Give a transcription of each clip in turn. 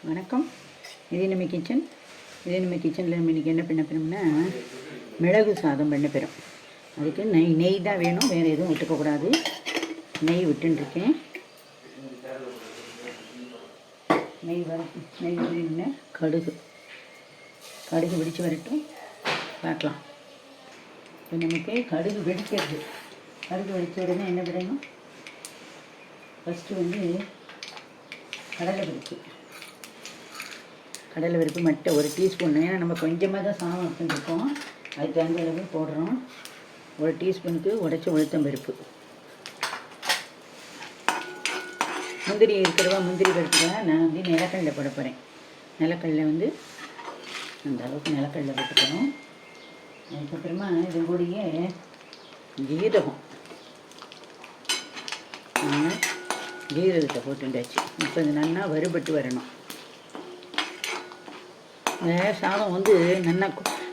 வணக்கம். இது நம்ம கிச்சனில் நம்ம இன்றைக்கி என்ன பண்ண போகிறோம்னா மிளகு சாதம் பண்ண போகிறோம். அதுக்கு நெய் தான் வேணும், வேறு எதுவும் விட்டுக்கக்கூடாது. நெய் விட்டுருக்கேன். நெய் விட்டுன்னு கடுகு வெடித்து வரட்டும், பார்க்கலாம். இப்போ நமக்கு கடுகு வெடிக்கிறது. கடுகு வெடித்த உடனே என்ன பண்ணணும், ஃபஸ்ட்டு கடலை பருப்பு மட்டும் ஒரு டீஸ்பூன். ஏன்னா நம்ம கொஞ்சமாக தான் சாதம் செஞ்சுருக்கோம், அதுக்கு தகுந்த அளவு போடுறோம். ஒரு டீஸ்பூனுக்கு உடைச்ச உளுத்தம் பருப்பு. முந்திரி இருக்கிறவா முந்திரி பருப்பு தான் நான் நிலக்கடலை போட போகிறேன். நிலக்கடலை அந்த அளவுக்கு நிலக்கடலை போட்டுக்கணும். அதுக்கப்புறமா இது கூடயே ஜீரகத்தை போட்டுண்டாச்சு. இப்போ இது நல்லா வறுபட்டு வரணும். சாதம் நல்லா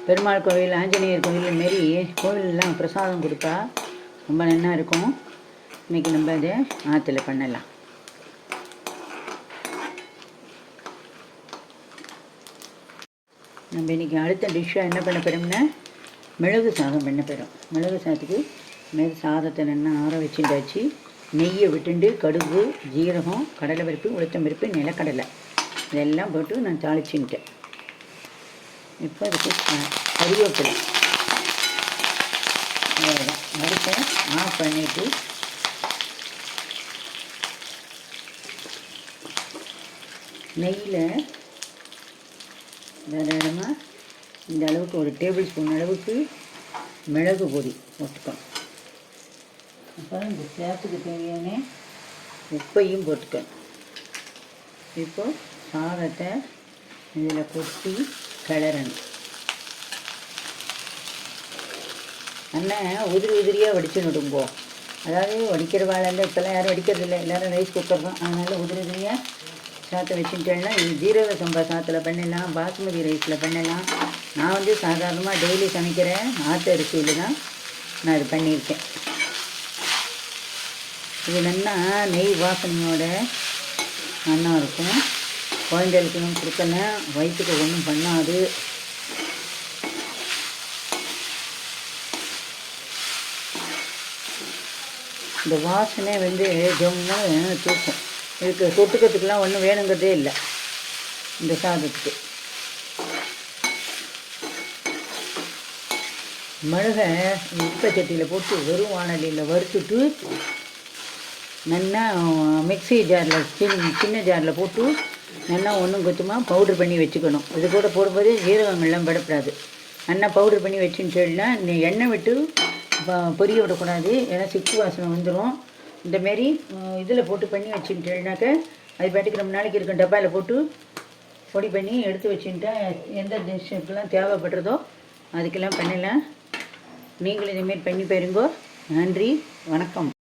பெருமாள் கோவில், ஆஞ்சநேயர் கோவில் மாரி கோவிலெலாம் பிரசாதம் கொடுத்தா ரொம்ப நல்லா இருக்கும். இன்றைக்கி நம்ம அதை ஆற்றுல பண்ணலாம். நம்ம இன்றைக்கி அடுத்த டிஷ்ஷாக என்ன பண்ண போகிறோம்னா மிளகு சாதம் பண்ண போகிறோம். மிளகு சாதத்துக்கு சாதத்தை நல்லா ஆற வச்சுட்டாச்சு. நெய்யை விட்டுண்டு கடுகு, ஜீரகம், கடலை பருப்பு, உளுத்தம் பருப்பு, நிலக்கடலை இதெல்லாம் போட்டு நான் தாளிச்சுட்டேன். இப்போ அதுக்கு கருவேப்பிலை அடுப்பை ஆஃப் பண்ணிவிட்டு நெய்யில் தாராளமாக இந்த அளவுக்கு ஒரு டேபிள் ஸ்பூன் அளவுக்கு மிளகு பொடி போட்டுக்கணும். அப்புறம் இந்த சேத்துக்கு தேவையான உப்பையும் போட்டுக்கணும். இப்போது சாதத்தை இதில் கொட்டி கிளறணும். நல்லா உதிரியாக வடித்து நடுங்கோ. அதாவது வடிக்கிற வாழை இப்போல்லாம் யாரும் வடிக்கிறதில்லை, எல்லோரும் ரைஸ் குக்கர் தான். அதனால் உதிரியாக சாத்தை வச்சுட்டேன்னா இது ஜீரக சம்பா சாத்தில் பண்ணலாம், பாஸ்மதி ரைஸில் பண்ணலாம். நான் சாதாரணமாக டெய்லி சமைக்கிற ஆற்று அரிசியில் தான் நான் இது பண்ணியிருக்கேன். இது நல்லா நெய் வாசனையோட நல்லா இருக்கும். குழந்தைகளுக்கு கொடுக்கலாம், வயிற்றுக்கு ஒன்றும் பண்ணாது. இந்த வாசனை ஜம்முன்னு தூக்கும். இதுக்கு தொட்டுக்கிறதுக்கெலாம் ஒன்றும் வேணுங்கிறதே இல்லை. இந்த சாதத்துக்கு மிளகை உப்பை சட்டியில் போட்டு வெறும் வானலியில் வறுத்துட்டு நல்லா மிக்ஸி ஜாரில் சின்ன ஜாரில் போட்டு நல்லா ஒன்றும் கொத்துமாக பவுட்ரு பண்ணி வச்சுக்கணும். இது கூட போடும்போது ஜீரகங்கள்லாம் படப்படாது. நல்லா பவுட்ரு பண்ணி வச்சுட்டேன்னா எண்ணெய் விட்டு பொரிய விடக்கூடாது, ஏன்னா சிக்கு வாசனை வந்துடும். இந்தமாரி இதில் போட்டு பண்ணி வச்சுட்டேன்னாக்க அது பாட்டுக்கு ரொம்ப நாளைக்கு இருக்கும். டப்பாவில் போட்டு பொடி பண்ணி எடுத்து வச்சுட்டா எந்த டிஷ்ஷுக்கெல்லாம் தேவைப்படுறதோ அதுக்கெல்லாம் பண்ணலாம். நீங்களும் இதேமாரி பண்ணி பாருங்கோ. நன்றி, வணக்கம்.